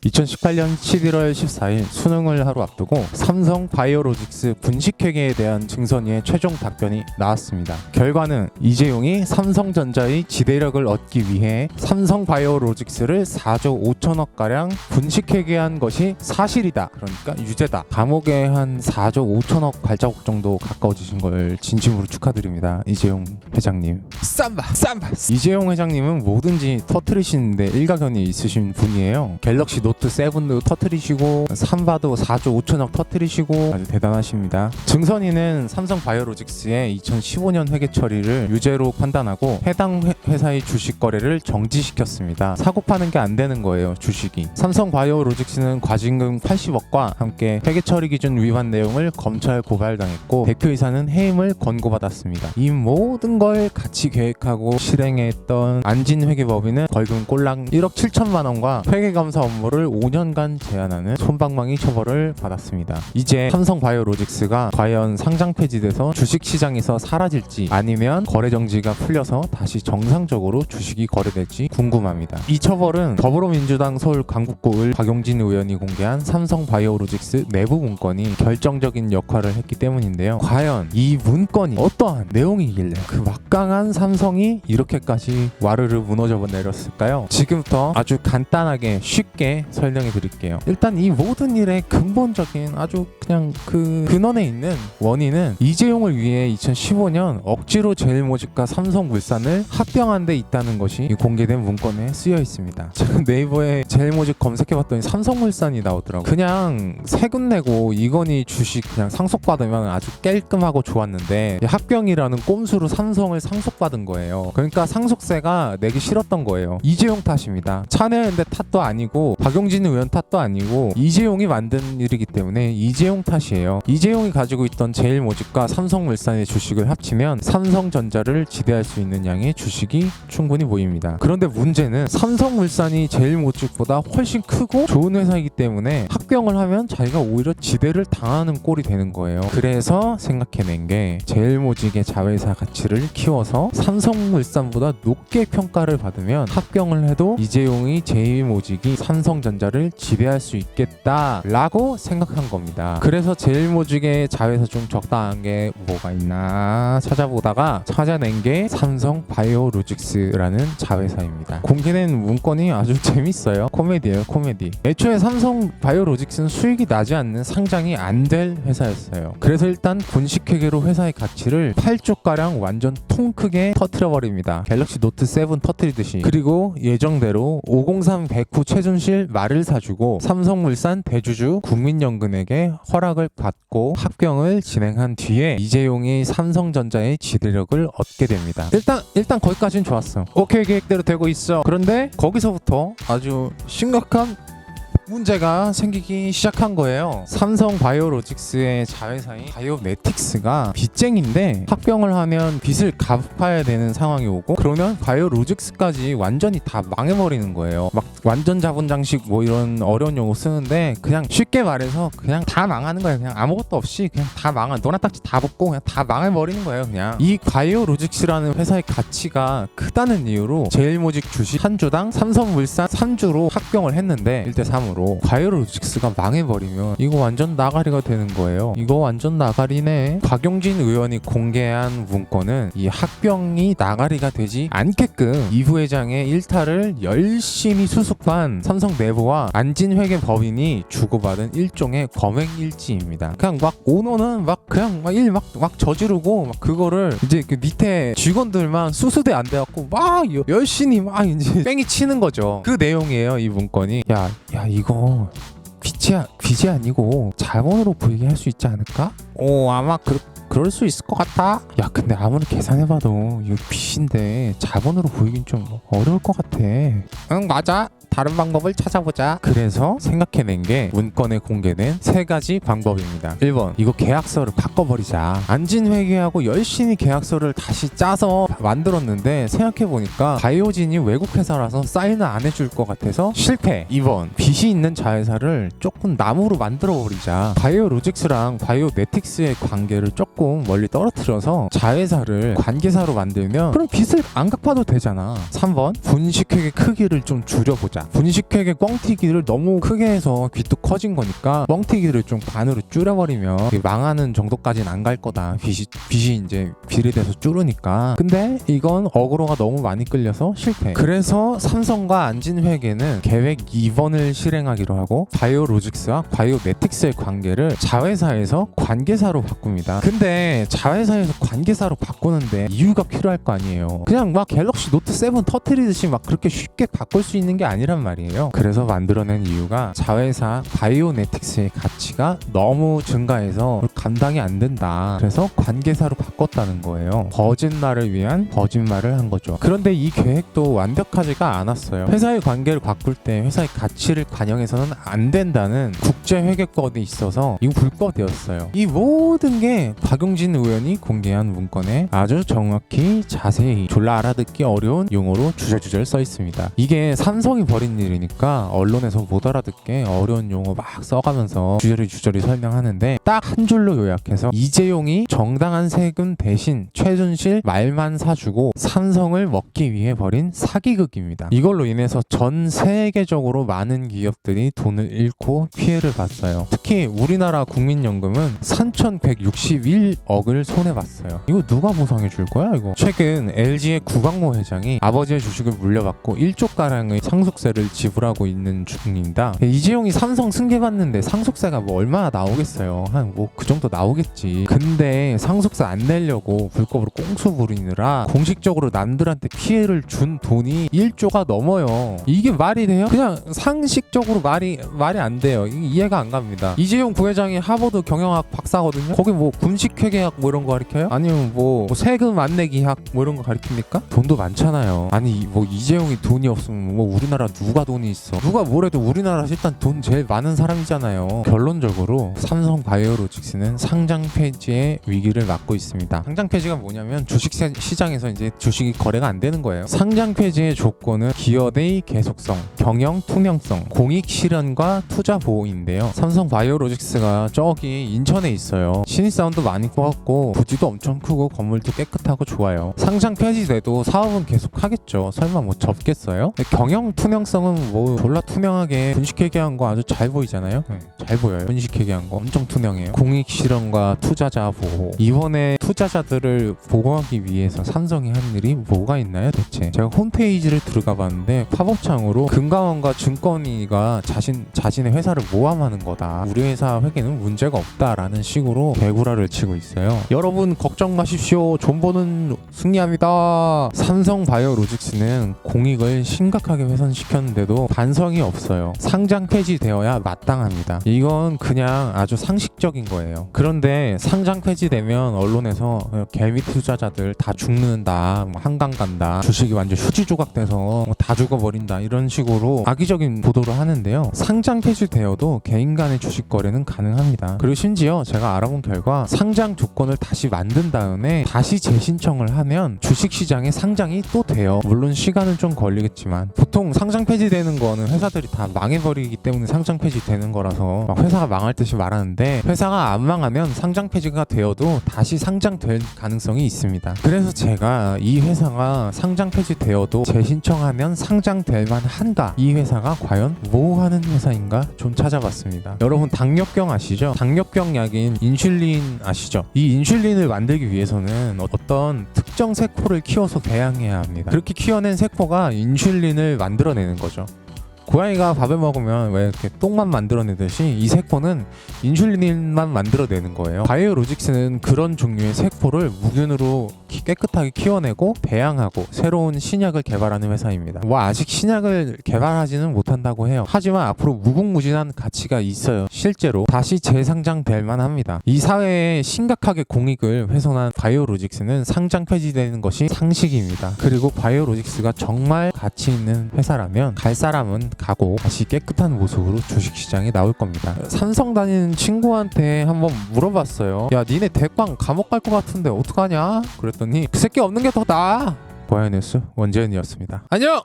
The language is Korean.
2018년 11월 14일 수능을 하루 앞두고 삼성 바이오로직스 분식회계에 대한 증선위의 최종 답변이 나왔습니다. 결과는 이재용이 삼성전자의 지배력을 얻기 위해 삼성 바이오로직스를 4조 5천억 가량 분식회계한 것이 사실이다. 그러니까 유죄다. 감옥에 한 4조 5천억 발자국 정도 가까워지신 걸 진심으로 축하드립니다. 이재용 회장님. 쌈바. 이재용 회장님은 뭐든지 터트리시는데 일가견이 있으신 분이에요. 갤럭시 노트 7도 터트리시고 삼바도 4조 5천억 터트리시고 아주 대단하십니다. 증선위는 삼성 바이오로직스의 2015년 회계 처리를 유죄로 판단하고 해당 회사의 주식 거래를 정지시켰습니다. 사고 파는 게 안 되는 거예요, 주식이. 삼성 바이오로직스는 과징금 80억과 함께 회계 처리 기준 위반 내용을 검찰 고발당했고 대표이사는 해임을 권고받았습니다. 이 모든 걸 같이 계획하고 실행했던 안진 회계법인은 벌금 꼴랑 1억 7천만 원과 회계감사 업무를 5년간 제한하는 솜방망이 처벌을 받았습니다. 이제 삼성 바이오로직스가 과연 상장 폐지돼서 주식시장에서 사라질지 아니면 거래 정지가 풀려서 다시 정상적으로 주식이 거래될지 궁금합니다. 이 처벌은 더불어민주당 서울 강북구을 박용진 의원이 공개한 삼성 바이오로직스 내부 문건이 결정적인 역할을 했기 때문인데요. 과연 이 문건이 어떠한 내용이길래 그 막강한 삼성이 이렇게까지 와르르 무너져 내렸을까요? 지금부터 아주 간단하게 쉽게 설명해 드릴게요. 일단 이 모든 일의 근본적인 아주 그냥 그 근원에 있는 원인은 이재용을 위해 2015년 억지로 제일모직과 삼성물산을 합병한 데 있다는 것이 공개된 문건에 쓰여 있습니다. 제가 네이버에 제일모직 검색해봤더니 삼성물산이 나오더라고요. 그냥 세금 내고 이건희 주식 그냥 상속받으면 아주 깔끔하고 좋았는데 합병이라는 꼼수로 삼성을 상속받은 거예요. 그러니까 상속세가 내기 싫었던 거예요. 이재용 탓입니다. 차내연대 탓도 아니고 박용진 의원 탓도 아니고 이재용이 만든 일이기 때문에 이재용 탓이에요. 이재용이 가지고 있던 제일모직과 삼성물산의 주식을 합치면 삼성전자를 지배할 수 있는 양의 주식이 충분히 보입니다. 그런데 문제는 삼성물산이 제일모직보다 훨씬 크고 좋은 회사이기 때문에 합병을 하면 자기가 오히려 지배를 당하는 꼴이 되는 거예요. 그래서 생각해낸 게 제일모직의 자회사 가치를 키워서 삼성물산보다 높게 평가를 받으면 합병을 해도 이재용이 제일모직이 삼성전자를 지배할 수 있겠다라고 생각한 겁니다. 그래서 제일모직의 자회사 중 적당한 게 뭐가 있나 찾아보다가 찾아낸 게 삼성 바이오로직스라는 자회사입니다. 공개된 문건이 아주 재밌어요. 코미디예요, 코미디. 애초에 삼성 바이오로직스는 수익이 나지 않는 상장이 안 될 회사였어요. 그래서 일단 분식회계로 회사의 가치를 8조가량 완전 통 크게 터트려버립니다. 갤럭시 노트 7 터트리듯이. 그리고 예정대로 503 백후 최순실 말을 사주고 삼성물산 대주주 국민연금에게 허락을 받고 합병을 진행한 뒤에 이재용이 삼성전자의 지배력을 얻게 됩니다. 일단 거기까지는 좋았어. 오케이, 계획대로 되고 있어. 그런데 거기서부터 아주 심각한 문제가 생기기 시작한 거예요. 삼성 바이오로직스의 자회사인 바이오메틱스가 빚쟁인데 합병을 하면 빚을 갚아야 되는 상황이 오고 그러면 바이오로직스까지 완전히 다 망해버리는 거예요. 막 완전 자본장식 뭐 이런 어려운 용어 쓰는데 그냥 쉽게 말해서 그냥 다 망하는 거예요. 그냥 아무것도 없이 그냥 다 망한 노란딱지 다 붙고 그냥 다 망해버리는 거예요. 그냥 이 바이오로직스라는 회사의 가치가 크다는 이유로 제일모직 주식 한 주당 삼성물산 3주로 합병을 했는데 1대3으로 바이오로직스가 망해버리면 이거 완전 나가리가 되는 거예요. 이거 완전 나가리네. 박용진 의원이 공개한 문건은 이 합병이 나가리가 되지 않게끔 이 부회장의 일탈을 열심히 수습한 삼성 내부와 안진회계 법인이 주고받은 일종의 검행일지입니다. 그냥 막 오너는 막 그냥 막 일 막 저지르고 막 그거를 이제 그 밑에 직원들만 수수대 안 돼갖고 막 열심히 막 이제 뺑이 치는 거죠. 그 내용이에요, 이 문건이. 야 이거 빚이 아니고 자본으로 보이게 할 수 있지 않을까? 아마 그럴 수 있을 것 같아. 야 근데 아무리 계산해봐도 이거 빚인데 자본으로 보이긴 좀 어려울 것 같아. 응 맞아. 다른 방법을 찾아보자. 그래서 생각해낸 게 문건에 공개된 3가지 방법입니다. 1번, 이거 계약서를 바꿔버리자. 안진회계하고 열심히 계약서를 다시 짜서 만들었는데 생각해보니까 바이오진이 외국 회사라서 사인을 안 해줄 것 같아서 실패. 2번, 빚이 있는 자회사를 조금 나무로 만들어버리자. 바이오로직스랑 바이오메틱스의 관계를 조금 조금 멀리 떨어뜨려서 자회사를 관계사로 만들면 그럼 빚을 안 갚아도 되잖아. 3번 분식회계 크기를 좀 줄여보자. 분식회계 뻥튀기를 너무 크게 해서 빚도 커진 거니까 뻥튀기를 좀 반으로 줄여버리면 망하는 정도까지는 안 갈 거다. 빚이 이제 비례돼서 줄으니까. 근데 이건 어그로가 너무 많이 끌려서 실패. 그래서 삼성과 안진회계는 계획 2번을 실행하기로 하고 바이오로직스와 바이오매틱스의 관계를 자회사에서 관계사로 바꿉니다. 근데 자회사에서 관계사로 바꾸는데 이유가 필요할 거 아니에요. 그냥 막 갤럭시 노트 7 터트리듯이 막 그렇게 쉽게 바꿀 수 있는 게 아니란 말이에요. 그래서 만들어낸 이유가 자회사 바이오매틱스의 가치가 너무 증가해서 감당이 안 된다. 그래서 관계사로 바꿨다는 거예요. 거짓말을 위한 거짓말을 한 거죠. 그런데 이 계획도 완벽하지가 않았어요. 회사의 관계를 바꿀 때 회사의 가치를 반영해서는 안 된다는 국제회계권이 있어서 이거 불법이었어요. 이 모든 게 박용진 의원이 공개한 문건에 아주 정확히 자세히 졸라 알아듣기 어려운 용어로 주절주절 써 있습니다. 이게 삼성이 벌인 일이니까 언론에서 못 알아듣게 어려운 용어 막 써가면서 주저리 설명하는데 딱 한 줄로 요약해서 이재용이 정당한 세금 대신 최순실 말만 사주고 삼성을 먹기 위해 벌인 사기극입니다. 이걸로 인해서 전 세계적으로 많은 기업들이 돈을 잃고 피해를 봤어요. 특히 우리나라 국민연금은 3,161억을 손해봤어요. 이거 누가 보상해 줄 거야 이거? 최근 LG의 구광모 회장이 아버지의 주식을 물려받고 1조가량의 상속세를 지불하고 있는 중입니다. 이재용이 삼성 승계받는데 상속세가 뭐 얼마나 나오겠어요. 한 뭐 그 정도 나오겠지. 근데 상속세 안 내려고 불법으로 꽁수 부리느라 공식적으로 남들한테 피해를 준 돈이 1조가 넘어요. 이게 말이 돼요? 그냥 상식적으로 말이 안 돼요. 이해가 안 갑니다. 이재용 부회장이 하버드 경영학 박사거든요. 거기 뭐 분식회계학 뭐 이런 거 가르쳐요? 아니면 뭐 세금 안 내기학 뭐 이런 거 가르칩니까? 돈도 많잖아요. 아니 뭐 이재용이 돈이 없으면 뭐 우리나라 누가 돈이 있어? 누가 뭐래도 우리나라 일단 돈 제일 많은 사람이잖아요. 결론적으로 삼성 바이오로직스는 상장 폐지의 위기를 맞고 있습니다. 상장 폐지가 뭐냐면 주식 시장에서 이제 주식이 거래가 안 되는 거예요. 상장 폐지의 조건은 기업의 계속성, 경영 투명성, 공익 실현과 투자 보호인데요. 삼성 바이오로직스가 저기 인천에 있어요. 신입사원도 많이 뽑았고 부지도 엄청 크고 건물도 깨끗하고 좋아요. 상장 폐지돼도 사업은 계속 하겠죠. 설마 뭐 접겠어요? 경영 투명성은 뭐 졸라 투명하게 분식회계한 거 아주 잘 보이잖아요. 잘 보여요. 분식회계한 거 엄청 투명해요. 공익 실현과 투자자 보호. 이번에 투자자들을 보호하기 위해서 삼성이 한 일이 뭐가 있나요 대체? 제가 홈페이지를 들어가 봤는데 팝업창으로 금감원과 증권위가 자신의 회사를 모함하는 거다. 우리 회사 회계는 문제가 없다라는 식으로 개구라를 치고 있어요. 여러분 걱정 마십시오. 존버는 승리합니다. 삼성 바이오로직스는 공익을 심각하게 훼손시켰는데도 반성이 없어요. 상장 폐지되어야 마땅합니다. 이건 그냥 아주 상식적인 거예요. 그런데 상장 폐지되면 언론에서 개미 투자자들 다 죽는다, 한강 간다, 주식이 완전 휴지 조각돼서 다 죽어버린다 이런 식으로 악의적인 보도를 하는데요. 상장 폐지되어도 개인 간의 주식 거래는 가능합니다. 그리고 심지어 제가 알아본 결과 상장 조건을 다시 만든 다음에 다시 재신청을 하면 주식시장에 상장이 또 돼요. 물론 시간은 좀 걸리겠지만 보통 상장 폐지되는 거는 회사들이 다 망해버리기 때문에 상장 폐지되는 거라서 막 회사가 망할 듯이 말하는데 회사가 안 망하면 상장 폐지가 되어도 다시 상장될 가능성이 있습니다. 그래서 제가 이 회사가 상장 폐지되어도 재신청하면 상장될 만한가? 이 회사가 과연 뭐 하는 회사인가? 좀 찾아봤습니다. 여러분 당뇨병 아시죠? 당뇨병 약인 인슐린 아시죠? 이 인슐린을 만들기 위해서는 어떤 특정 세포를 키워서 배양해야 합니다. 그렇게 키워낸 세포가 인슐린을 만들어내는 거죠. 고양이가 밥을 먹으면 왜 이렇게 똥만 만들어내듯이 이 세포는 인슐린만 만들어내는 거예요. 바이오로직스는 그런 종류의 세포를 무균으로 깨끗하게 키워내고 배양하고 새로운 신약을 개발하는 회사입니다. 뭐 아직 신약을 개발하지는 못한다고 해요. 하지만 앞으로 무궁무진한 가치가 있어요. 실제로 다시 재상장될 만합니다. 이 사회에 심각하게 공익을 훼손한 바이오로직스는 상장 폐지되는 것이 상식입니다. 그리고 바이오로직스가 정말 가치 있는 회사라면 갈 사람은 가고 다시 깨끗한 모습으로 주식시장에 나올 겁니다. 삼성 다니는 친구한테 한번 물어봤어요. 야 니네 대광 감옥 갈 것 같은데 어떡하냐? 그랬더니 그 새끼 없는 게 더 나아. 보아의 뉴스 원재현이었습니다. 안녕.